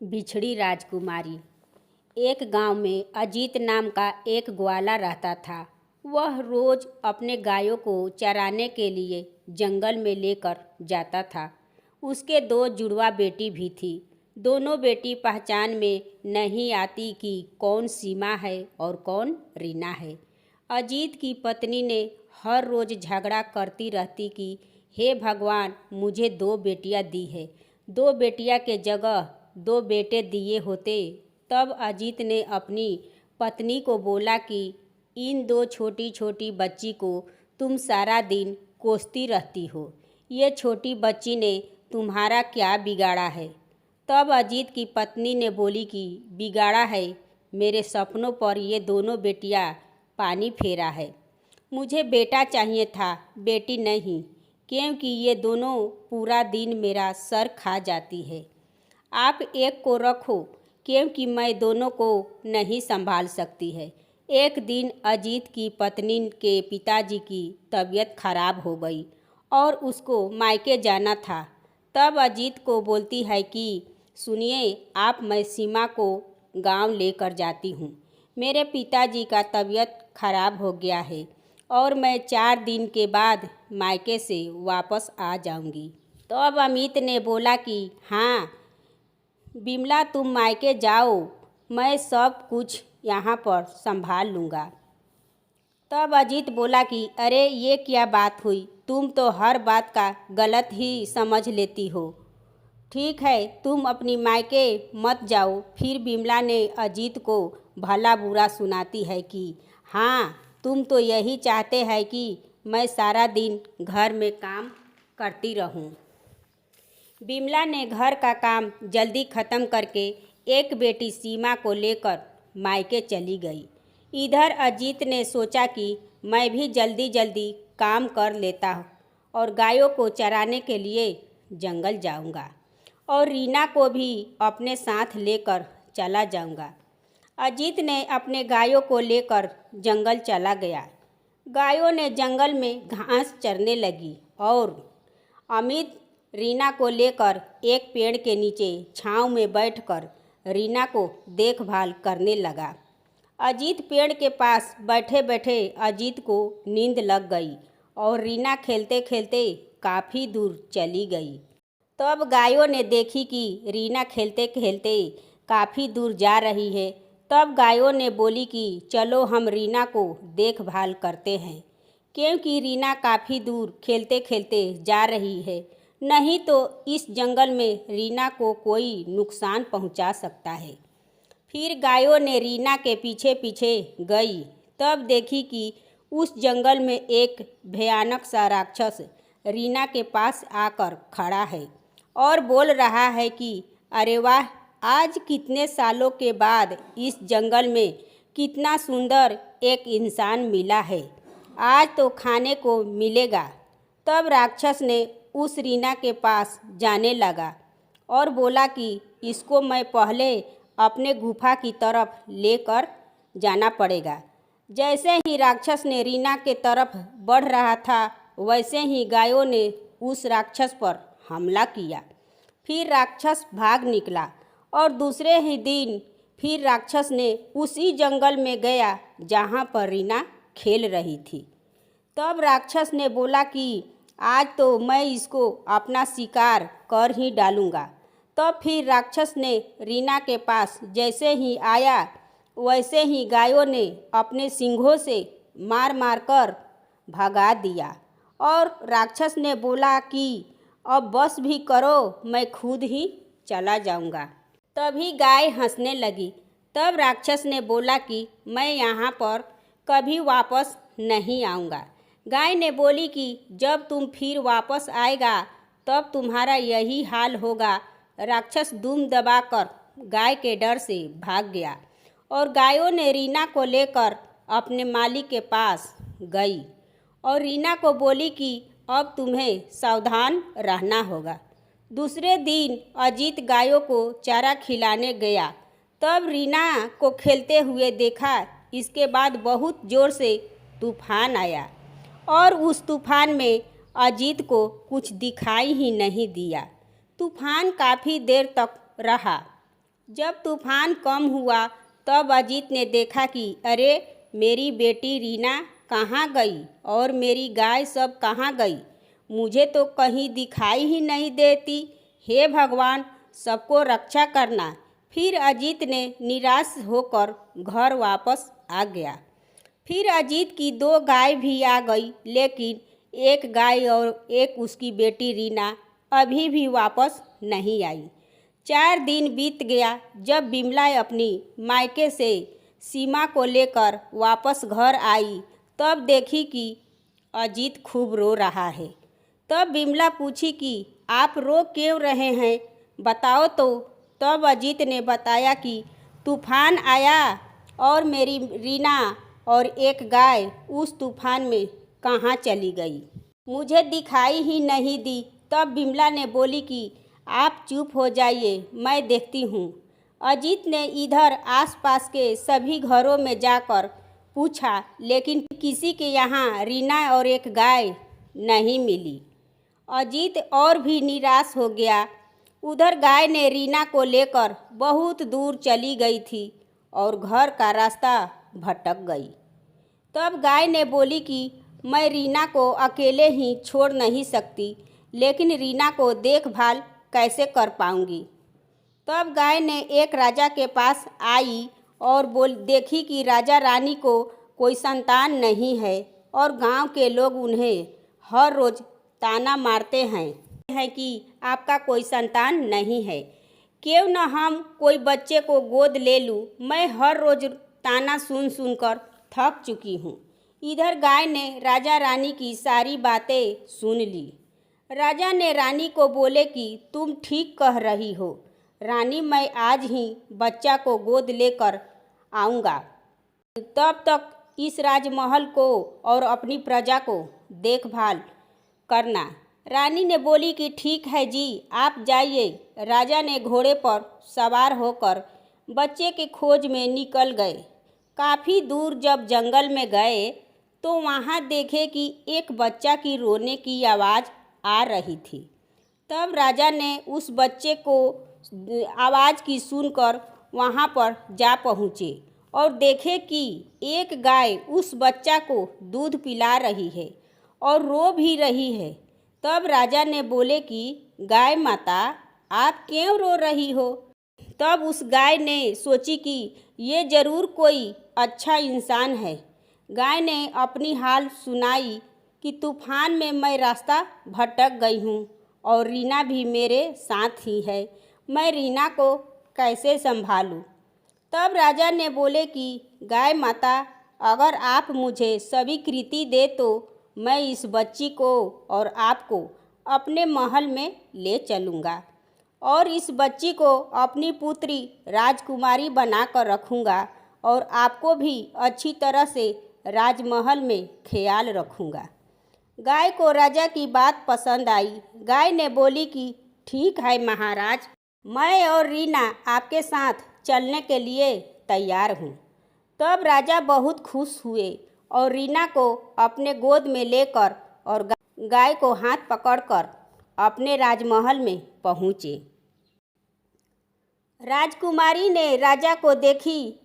बिछड़ी राजकुमारी। एक गांव में अजीत नाम का एक ग्वाला रहता था। वह रोज अपने गायों को चराने के लिए जंगल में लेकर जाता था। उसके दो जुड़वा बेटी भी थी। दोनों बेटी पहचान में नहीं आती कि कौन सीमा है और कौन रीना है। अजीत की पत्नी ने हर रोज झगड़ा करती रहती कि हे भगवान, मुझे दो बेटियां दी है, दो बेटियां के जगह दो बेटे दिए होते। तब अजीत ने अपनी पत्नी को बोला कि इन दो छोटी छोटी बच्ची को तुम सारा दिन कोसती रहती हो, ये छोटी बच्ची ने तुम्हारा क्या बिगाड़ा है। तब अजीत की पत्नी ने बोली कि बिगाड़ा है, मेरे सपनों पर ये दोनों बेटियां पानी फेरा है। मुझे बेटा चाहिए था, बेटी नहीं, क्योंकि ये दोनों पूरा दिन मेरा सर खा जाती है। आप एक को रखो, क्योंकि मैं दोनों को नहीं संभाल सकती है। एक दिन अजीत की पत्नी के पिताजी की तबीयत खराब हो गई और उसको मायके जाना था। तब अजीत को बोलती है कि सुनिए आप, मैं सीमा को गांव लेकर जाती हूँ। मेरे पिताजी का तबीयत खराब हो गया है और मैं 4 दिन के बाद मायके से वापस आ जाऊंगी। तो अब अमित ने बोला कि हाँ बिमला, तुम मायके जाओ, मैं सब कुछ यहाँ पर संभाल लूँगा। तब अजीत बोला कि अरे ये क्या बात हुई, तुम तो हर बात का गलत ही समझ लेती हो। ठीक है, तुम अपनी मायके मत जाओ। फिर बिमला ने अजीत को भला बुरा सुनाती है कि हाँ, तुम तो यही चाहते हैं कि मैं सारा दिन घर में काम करती रहूं। बिमला ने घर का काम जल्दी ख़त्म करके एक बेटी सीमा को लेकर मायके चली गई। इधर अजीत ने सोचा कि मैं भी जल्दी जल्दी काम कर लेता हूँ और गायों को चराने के लिए जंगल जाऊँगा और रीना को भी अपने साथ लेकर चला जाऊँगा। अजीत ने अपने गायों को लेकर जंगल चला गया। गायों ने जंगल में घास चरने लगी और अमित रीना को लेकर एक पेड़ के नीचे छांव में बैठकर रीना को देखभाल करने लगा। अजीत पेड़ के पास बैठे बैठे अजीत को नींद लग गई और रीना खेलते खेलते काफ़ी दूर चली गई। तब गायों ने देखी कि रीना खेलते खेलते काफ़ी दूर जा रही है। तब गायों ने बोली कि चलो हम रीना को देखभाल करते हैं, क्योंकि रीना काफ़ी दूर खेलते खेलते जा रही है, नहीं तो इस जंगल में रीना को कोई नुकसान पहुंचा सकता है। फिर गायों ने रीना के पीछे पीछे गई। तब देखी कि उस जंगल में एक भयानक सा राक्षस रीना के पास आकर खड़ा है और बोल रहा है कि अरे वाह, आज कितने सालों के बाद इस जंगल में कितना सुंदर एक इंसान मिला है, आज तो खाने को मिलेगा। तब राक्षस ने उस रीना के पास जाने लगा और बोला कि इसको मैं पहले अपने गुफा की तरफ लेकर जाना पड़ेगा। जैसे ही राक्षस ने रीना के तरफ बढ़ रहा था, वैसे ही गायों ने उस राक्षस पर हमला किया। फिर राक्षस भाग निकला और दूसरे ही दिन फिर राक्षस ने उसी जंगल में गया जहाँ पर रीना खेल रही थी। तब राक्षस ने बोला कि आज तो मैं इसको अपना शिकार कर ही डालूँगा। तब फिर राक्षस ने रीना के पास जैसे ही आया, वैसे ही गायों ने अपने सींगों से मार मार कर भगा दिया और राक्षस ने बोला कि अब बस भी करो, मैं खुद ही चला जाऊँगा। तभी गाय हंसने लगी। तब राक्षस ने बोला कि मैं यहाँ पर कभी वापस नहीं आऊँगा। गाय ने बोली कि जब तुम फिर वापस आएगा तब तुम्हारा यही हाल होगा। राक्षस दुम दबाकर गाय के डर से भाग गया और गायों ने रीना को लेकर अपने मालिक के पास गई और रीना को बोली कि अब तुम्हें सावधान रहना होगा। दूसरे दिन अजीत गायों को चारा खिलाने गया। तब रीना को खेलते हुए देखा। इसके बाद बहुत ज़ोर से तूफान आया और उस तूफान में अजीत को कुछ दिखाई ही नहीं दिया। तूफान काफ़ी देर तक रहा जब तूफान कम हुआ तब अजीत ने देखा कि अरे मेरी बेटी रीना कहाँ गई और मेरी गाय सब कहाँ गई, मुझे तो कहीं दिखाई ही नहीं देती। हे भगवान, सबको रक्षा करना। फिर अजीत ने निराश होकर घर वापस आ गया। फिर अजीत की 2 गाय भी आ गई, लेकिन एक गाय और एक उसकी बेटी रीना अभी भी वापस नहीं आई। 4 दिन बीत गया। जब बिमला अपनी मायके से सीमा को लेकर वापस घर आई तब देखी कि अजीत खूब रो रहा है। तब बिमला पूछी कि आप रो क्यों रहे हैं, बताओ तो। तब अजीत ने बताया कि तूफान आया और मेरी रीना और एक गाय उस तूफान में कहाँ चली गई, मुझे दिखाई ही नहीं दी। तब बिमला ने बोली कि आप चुप हो जाइए, मैं देखती हूँ। अजीत ने इधर आसपास के सभी घरों में जाकर पूछा, लेकिन किसी के यहाँ रीना और एक गाय नहीं मिली। अजीत और भी निराश हो गया। उधर गाय ने रीना को लेकर बहुत दूर चली गई थी और घर का रास्ता भटक गई। तब गाय ने बोली कि मैं रीना को अकेले ही छोड़ नहीं सकती, लेकिन रीना को देखभाल कैसे कर पाऊंगी। तब गाय ने एक राजा के पास आई और देखी कि राजा रानी को कोई संतान नहीं है और गांव के लोग उन्हें हर रोज़ ताना मारते हैं कि आपका कोई संतान नहीं है, क्यों न हम कोई बच्चे को गोद ले लूँ। मैं हर रोज़ ताना सुन सुनकर थक चुकी हूँ। इधर गाय ने राजा रानी की सारी बातें सुन ली। राजा ने रानी को बोले कि तुम ठीक कह रही हो रानी, मैं आज ही बच्चा को गोद लेकर आऊँगा। तब तक इस राजमहल को और अपनी प्रजा को देखभाल करना। रानी ने बोली कि ठीक है जी, आप जाइए। राजा ने घोड़े पर सवार होकर बच्चे के खोज में निकल गए। काफ़ी दूर जब जंगल में गए तो वहाँ देखे कि एक बच्चा की रोने की आवाज़ आ रही थी। तब राजा ने उस बच्चे को आवाज़ की सुनकर वहाँ पर जा पहुँचे और देखे कि एक गाय उस बच्चा को दूध पिला रही है और रो भी रही है। तब राजा ने बोले कि गाय माता, आप क्यों रो रही हो। तब उस गाय ने सोची कि ये ज़रूर कोई अच्छा इंसान है। गाय ने अपनी हाल सुनाई कि तूफान में मैं रास्ता भटक गई हूँ और रीना भी मेरे साथ ही है, मैं रीना को कैसे संभालूँ। तब राजा ने बोले कि गाय माता, अगर आप मुझे सभी कृति दे तो मैं इस बच्ची को और आपको अपने महल में ले चलूँगा और इस बच्ची को अपनी पुत्री राजकुमारी बनाकर रखूँगा और आपको भी अच्छी तरह से राजमहल में ख्याल रखूँगा। गाय को राजा की बात पसंद आई। गाय ने बोली कि ठीक है महाराज, मैं और रीना आपके साथ चलने के लिए तैयार हूँ। तब राजा बहुत खुश हुए और रीना को अपने गोद में लेकर और गाय को हाथ पकड़कर अपने राजमहल में पहुँचे। राजकुमारी ने राजा को देखी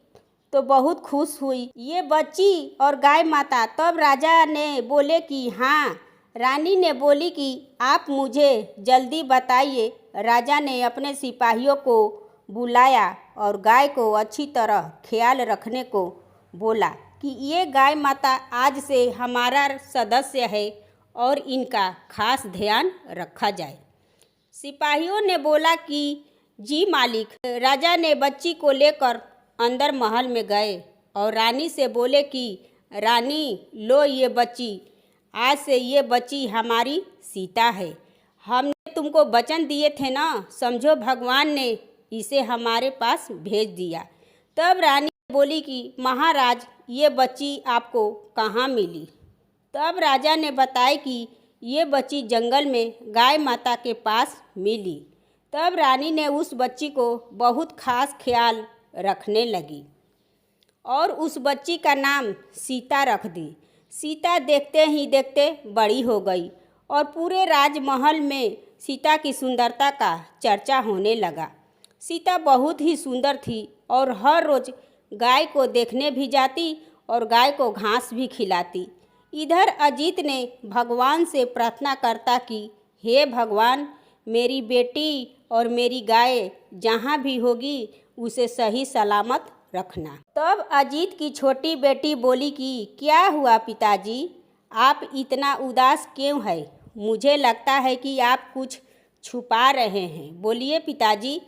तो बहुत खुश हुई, ये बच्ची और गाय माता। तब राजा ने बोले कि हाँ। रानी ने बोली कि आप मुझे जल्दी बताइए। राजा ने अपने सिपाहियों को बुलाया और गाय को अच्छी तरह ख्याल रखने को बोला कि ये गाय माता आज से हमारा सदस्य है और इनका खास ध्यान रखा जाए। सिपाहियों ने बोला कि जी मालिक। राजा ने बच्ची को लेकर अंदर महल में गए और रानी से बोले कि रानी, लो ये बच्ची, आज से ये बच्ची हमारी सीता है। हमने तुमको वचन दिए थे ना, समझो भगवान ने इसे हमारे पास भेज दिया। तब रानी बोली कि महाराज, ये बच्ची आपको कहाँ मिली। तब राजा ने बताया कि ये बच्ची जंगल में गाय माता के पास मिली। तब रानी ने उस बच्ची को बहुत खास ख्याल रखने लगी और उस बच्ची का नाम सीता रख दी। सीता देखते ही देखते बड़ी हो गई और पूरे राजमहल में सीता की सुंदरता का चर्चा होने लगा। सीता बहुत ही सुंदर थी और हर रोज गाय को देखने भी जाती और गाय को घास भी खिलाती। इधर अजीत ने भगवान से प्रार्थना करता कि हे भगवान, मेरी बेटी और मेरी गाय जहाँ भी होगी उसे सही सलामत रखना। तब अजीत की छोटी बेटी बोली कि क्या हुआ पिताजी, आप इतना उदास क्यों है? मुझे लगता है कि आप कुछ छुपा रहे हैं, बोलिए पिताजी।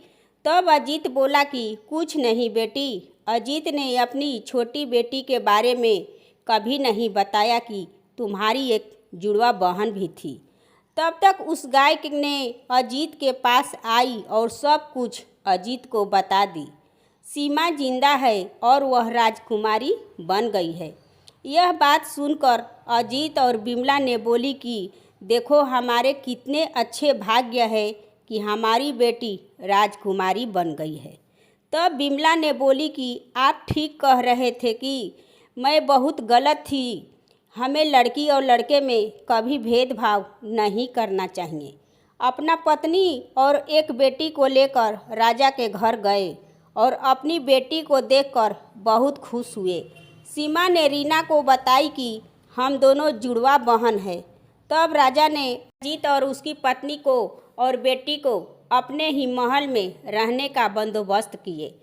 तब अजीत बोला कि कुछ नहीं बेटी। अजीत ने अपनी छोटी बेटी के बारे में कभी नहीं बताया कि तुम्हारी एक जुड़वा बहन भी थी। तब तक उस गाय ने अजीत के पास आई और सब कुछ अजीत को बता दी। सीमा जिंदा है और वह राजकुमारी बन गई है। यह बात सुनकर अजीत और बिमला ने बोली कि देखो हमारे कितने अच्छे भाग्य है कि हमारी बेटी राजकुमारी बन गई है। तब बिमला ने बोली कि आप ठीक कह रहे थे कि मैं बहुत गलत थी। हमें लड़की और लड़के में कभी भेदभाव नहीं करना चाहिए। अपना पत्नी और एक बेटी को लेकर राजा के घर गए और अपनी बेटी को देखकर बहुत खुश हुए। सीमा ने रीना को बताई कि हम दोनों जुड़वा बहन हैं। तब राजा ने अजीत और उसकी पत्नी को और बेटी को अपने ही महल में रहने का बंदोबस्त किए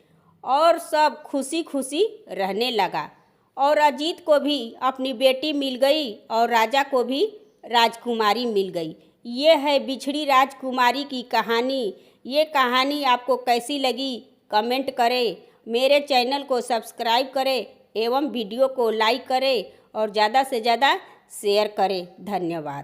और सब खुशी खुशी रहने लगा। और अजीत को भी अपनी बेटी मिल गई और राजा को भी राजकुमारी मिल गई। ये है बिछड़ी राजकुमारी की कहानी। ये कहानी आपको कैसी लगी कमेंट करें। मेरे चैनल को सब्सक्राइब करें एवं वीडियो को लाइक करें और ज़्यादा से ज़्यादा शेयर करें। धन्यवाद।